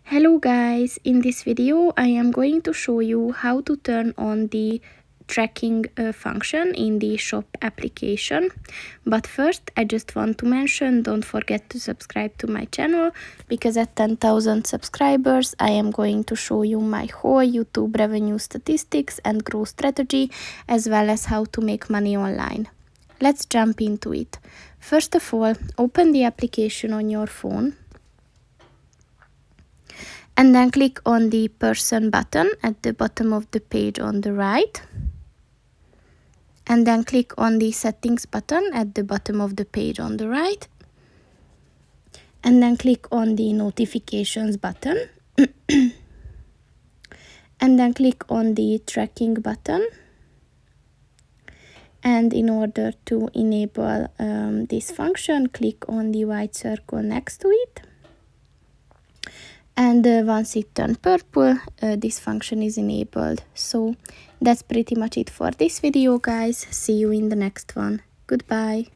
Hello guys, in this video I am going to show you how to turn on the tracking function in the shop application. But first I just want to mention, don't forget to subscribe to my channel, because at 10,000 subscribers I am going to show you my whole YouTube revenue statistics and growth strategy, as well as how to make money online. Let's jump into it. First of all, open the application on your phone and then click on the person button at the bottom of the page on the right, and then click on the settings button at the bottom of the page on the right, and then click on the notifications button and then click on the tracking button. And in order to enable this function, click on the white circle next to it. And once it turns purple, this function is enabled. So that's pretty much it for this video, guys. See you in the next one. Goodbye.